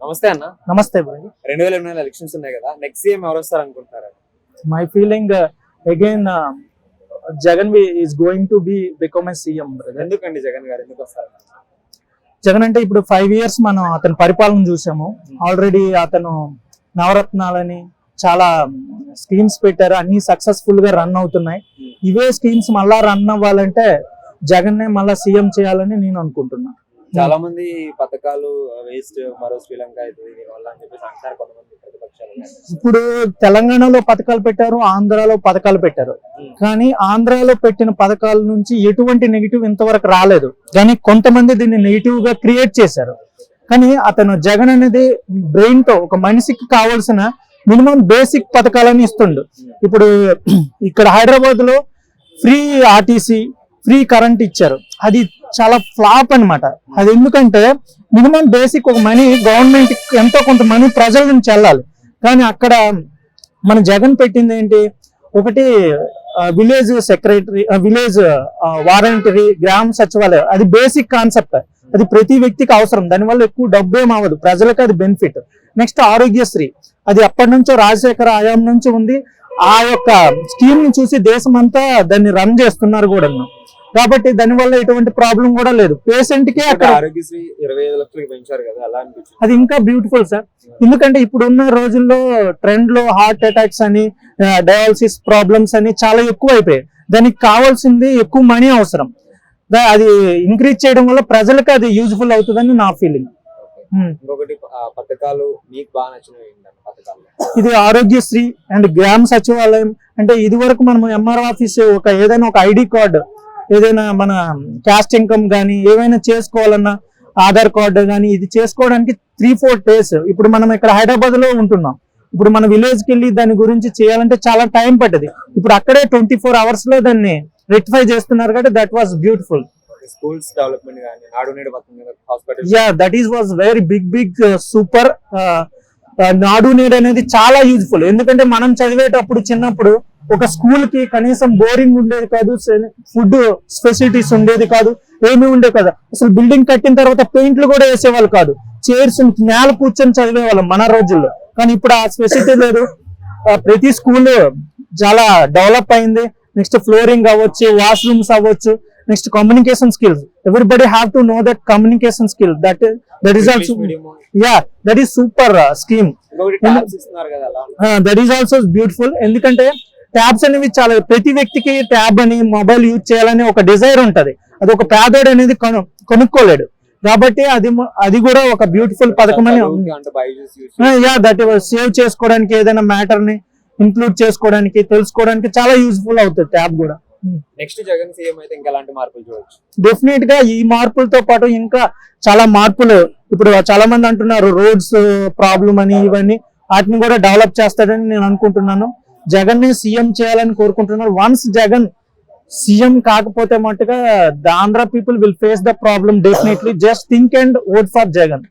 నమస్తే అన్న. నమస్తే భాయ్. 2024 ఎలక్షన్స్ ఉన్నాయి కదా, నెక్స్ట్ సీఎం ఎవరు వస్తారు అనుకుంటారు? My feeling again Jagan is going to be become a CM brother. ఎందుకండి జగన్ గారు ఎందుకు వస్తారు? జగన్ అంటే ఇప్పుడు 5 years మనం అతని పరిపాలన చూసాము. ఆల్రెడీ అతను నవరత్నాలని చాలా స్కీమ్స్ పెట్టారు, అన్ని సక్సెస్ఫుల్ గా రన్ అవుతున్నాయి. ఇవే స్కీమ్స్ మళ్ళా రన్ అవ్వాలంటే జగన్ నే మళ్ళా సీఎం చేయాలని నేను అనుకుంటున్నా. చాలా మంది పథకాలు వేస్ట్, మరో శ్రీలంక అవుతుంది దీనివల్ల అని చెప్పేసి అంటారు కొంతమంది ప్రతిపక్షాలు. ఇప్పుడు తెలంగాణలో పథకాలు పెట్టారు, ఆంధ్రాలో పథకాలు పెట్టారు. కానీ ఆంధ్రాలో పెట్టిన పథకాల నుంచి ఎటువంటి నెగిటివ్ ఇంతవరకు రాలేదు. కానీ కొంతమంది దీన్ని నెగిటివ్ గా క్రియేట్ చేశారు. కానీ అతను జగన్ అనేది బ్రెయిన్ తో ఒక మనిషికి కావాల్సిన మినిమం బేసిక్ పథకాలని ఇస్తుండు. ఇప్పుడు ఇక్కడ హైదరాబాద్ లో ఫ్రీ ఆర్టీసీ, ఫ్రీ కరెంట్ ఇచ్చారు. అది చాలా ఫ్లాప్ అన్నమాట. అది ఎందుకంటే మినిమం బేసిక్ ఒక మనీ గవర్నమెంట్ ఎంతో కొంత మనీ ప్రజల నుంచి వెళ్ళాలి. కానీ అక్కడ మన జగన్ పెట్టింది ఏంటి, ఒకటి విలేజ్ సెక్రటరీ, విలేజ్ వాలంటరీ, గ్రామ సచివాలయం. అది బేసిక్ కాన్సెప్ట్, అది ప్రతి వ్యక్తికి అవసరం. దానివల్ల ఎక్కువ డబ్బు ఏం అవ్వదు, ప్రజలకు అది బెనిఫిట్. నెక్స్ట్ ఆరోగ్యశ్రీ, అది అప్పటి నుంచో రాజశేఖర హయాం నుంచి ఉంది. ఆ యొక్క స్కీమ్ ని చూసి దేశం అంతా దాన్ని రన్ చేస్తున్నారు కూడా. కాబట్టి దానివల్ల ఎటువంటి ప్రాబ్లం కూడా లేదు పేషెంట్ కి. అక్కడ ఆరోగ్యశ్రీ 25 లక్షలకు పెంచారు కదా, అలా అనిపించింది. అది ఇంకా బ్యూటిఫుల్ సార్. ఎందుకంటే ఇప్పుడున్న రోజుల్లో ట్రెండ్ లో హార్ట్ అటాక్స్ అని, డయాలసిస్ ప్రాబ్లమ్స్ అని చాలా ఎక్కువ అయిపోయాయి. దానికి కావాల్సింది ఎక్కువ మనీ అవసరం. అది ఇంక్రీజ్ చేయడం వల్ల ప్రజలకు అది యూజ్ఫుల్ అవుతుందని నా ఫీలింగ్. ఇంకొకటి పథకాలు మీకు బాగా నచ్చినవి పథకాలు? ఇది ఆరోగ్యశ్రీ అండ్ గ్రామ సచివాలయం. అంటే ఇది వరకు మనం ఎంఆర్ ఆఫీస్ ఒక ఏదైనా ఒక ఐడి కార్డు, ఏదైనా మన క్యాస్ట్ ఇన్కమ్ కానీ ఏమైనా చేసుకోవాలన్నా ఆధార్ కార్డు కానీ ఇది చేసుకోవడానికి 3-4 days. ఇప్పుడు మనం ఇక్కడ హైదరాబాద్ లో ఉంటున్నాం. ఇప్పుడు మన విలేజ్ కి వెళ్ళి దాని గురించి చేయాలంటే చాలా టైం పట్టేది. ఇప్పుడు అక్కడే 24 hours లో దాన్ని రెక్టిఫై చేస్తున్నారు కాబట్టి that was beautiful. Schools development కానీ, Nadu Nedu hospital, yeah that is was very big super. Nadu Nedu అనేది చాలా యూజ్ఫుల్. ఎందుకంటే మనం చదివేటప్పుడు చిన్నప్పుడు ఒక స్కూల్ కి కనీసం బోరింగ్ ఉండేది కాదు, ఫుడ్ ఫెసిలిటీస్ ఉండేది కాదు, ఏమీ ఉండేది కాదు. అసలు బిల్డింగ్ కట్టిన తర్వాత పెయింట్లు కూడా వేసేవాళ్ళు కాదు. చైర్స్ నేల కూర్చొని చదివేవాళ్ళం మన రోజుల్లో. కానీ ఇప్పుడు ఆ ఫెసిలిటీ లేదు. ప్రతి స్కూల్ చాలా డెవలప్ అయింది. నెక్స్ట్ ఫ్లోరింగ్ అవ్వచ్చు, వాష్రూమ్స్ అవ్వచ్చు, next communication skills. Everybody have to know that communication skill. That is also, yeah that is super scheme. That is also beautiful. ఎందుకంటే ట్యాబ్స్ అనేవి చాలా, ప్రతి వ్యక్తికి ట్యాబ్ అని మొబైల్ యూజ్ చేయాలని ఒక డిజైర్ ఉంటది. అది ఒక పేదోడు అనేది కొనుక్కోలేడు. కాబట్టి అది కూడా ఒక బ్యూటిఫుల్ పథకం అని. యా దట్ సేవ్ చేసుకోవడానికి, ఏదైనా మ్యాటర్ ని ఇంక్లూడ్ చేసుకోవడానికి, తెలుసుకోవడానికి చాలా యూజ్ఫుల్ అవుతుంది ట్యాబ్ కూడా. నెక్స్ట్ జగన్ సీఎం అయితే ఇంకా ఎలాంటి మార్పులు చూడొచ్చు? డెఫినెట్ గా ఈ మార్పులతో పాటు ఇంకా చాలా మార్పులు. ఇప్పుడు చాలా మంది అంటున్నారు రోడ్స్ ప్రాబ్లం అని, ఇవన్నీ వాటిని కూడా డెవలప్ చేస్తాడని నేను అనుకుంటున్నాను. జగన్ ని సీఎం చేయాలని కోరుకుంటున్నారు. వన్స్ జగన్ సీఎం కాకపోతే మట్టుగా the Andhra people will face the problem definitely. Just think and vote for Jagan.